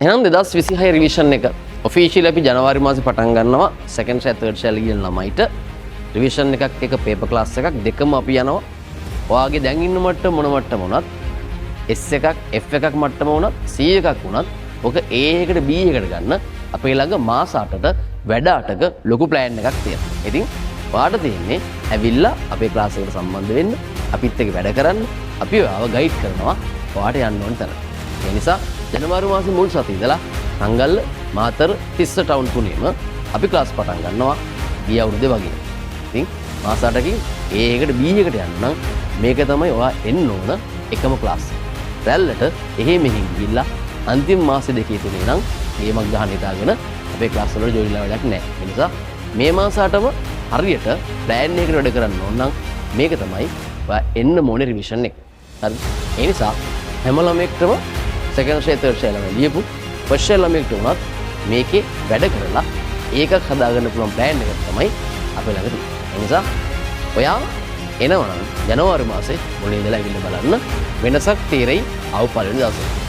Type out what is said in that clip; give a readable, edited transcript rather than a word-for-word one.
එහෙනම් 2026 රිවිෂන් එක ඔෆිෂියලි අපි ජනවාරි මාසේ පටන් ගන්නවා සෙකන්ඩ් ෂෙයා තර්ඩ් ෂෙයා ලියන ළමයිට රිවිෂන් එකක් එක පේපර් ක්ලාස් එකක් දෙකම අපි යනවා. ඔයාගේ දැන් ඉන්න මට්ටම මොන මට්ටම වුණත් S එකක් F එකක් මට්ටම වුණත් C එකක් වුණත් ඔක A එකට B එකට ගන්න අපේ ළඟ මාස 8ට වැඩ 8ක ලොකු ප්ලෑන් එකක් තියෙනවා. ඉතින් ඔයාට තියෙන්නේ ඇවිල්ලා අපේ ක්ලාස් එකට සම්බන්ධ වෙන්න, අපිත් එක්ක වැඩ කරන්න, අපි ඔයාව ගයිඩ් කරනවා ඔයාට යන්න ඕන තැන. ඒ නිසා ජනවාරි මාසේ මුල් සතියේ ඉඳලා සංගල්ල මාතර තිස්ස ටවුන් තුනේම අපි ක්ලාස් පටන් ගන්නවා ගිය අවුරුද්දේ වගේ. ඉතින් මාස 8කින් A එකට B එකට යන්න නම් මේක තමයි ඔයා එන්න ඕන එකම ක්ලාස්. රැල්ලට එහෙ මෙහෙන් ගිහිල්ලා අන්තිම මාස දෙකේ තුනේ නම් ගේමක් ගහන්න හිතාගෙන අපේ ක්ලාස් වලට ජොයින් වෙලා වැඩක් නැහැ. ඒ නිසා මේ මාස 8ම හරියට ප්ලෑන් එකකට වැඩ කරන්න ඕන නම් මේක තමයි ඔයා එන්න ඕනේ රිවිෂන් එක. හරි. ඒ නිසා හැම ළමෙක්ටම සෙකන්ඩ් ෂෙයා තර්ඩ් ෂෙයා ළමයි ලියපු ෆස්ට් ෂෙයා ළමෙක්ට උනත් මේකේ වැඩ කරලා ඒකක් හදාගන්න පුළුවන් ප්ලෑන් එකක් තමයි අපේ ළඟ තියෙන්නේ. ඒ නිසා ඔයා එනවනම් ජනවාරි මාසේ මුලින් ඉඳලා ඉන්න බලන්න වෙනසක් තීරෙයි ආව පළවෙනි දවසේ.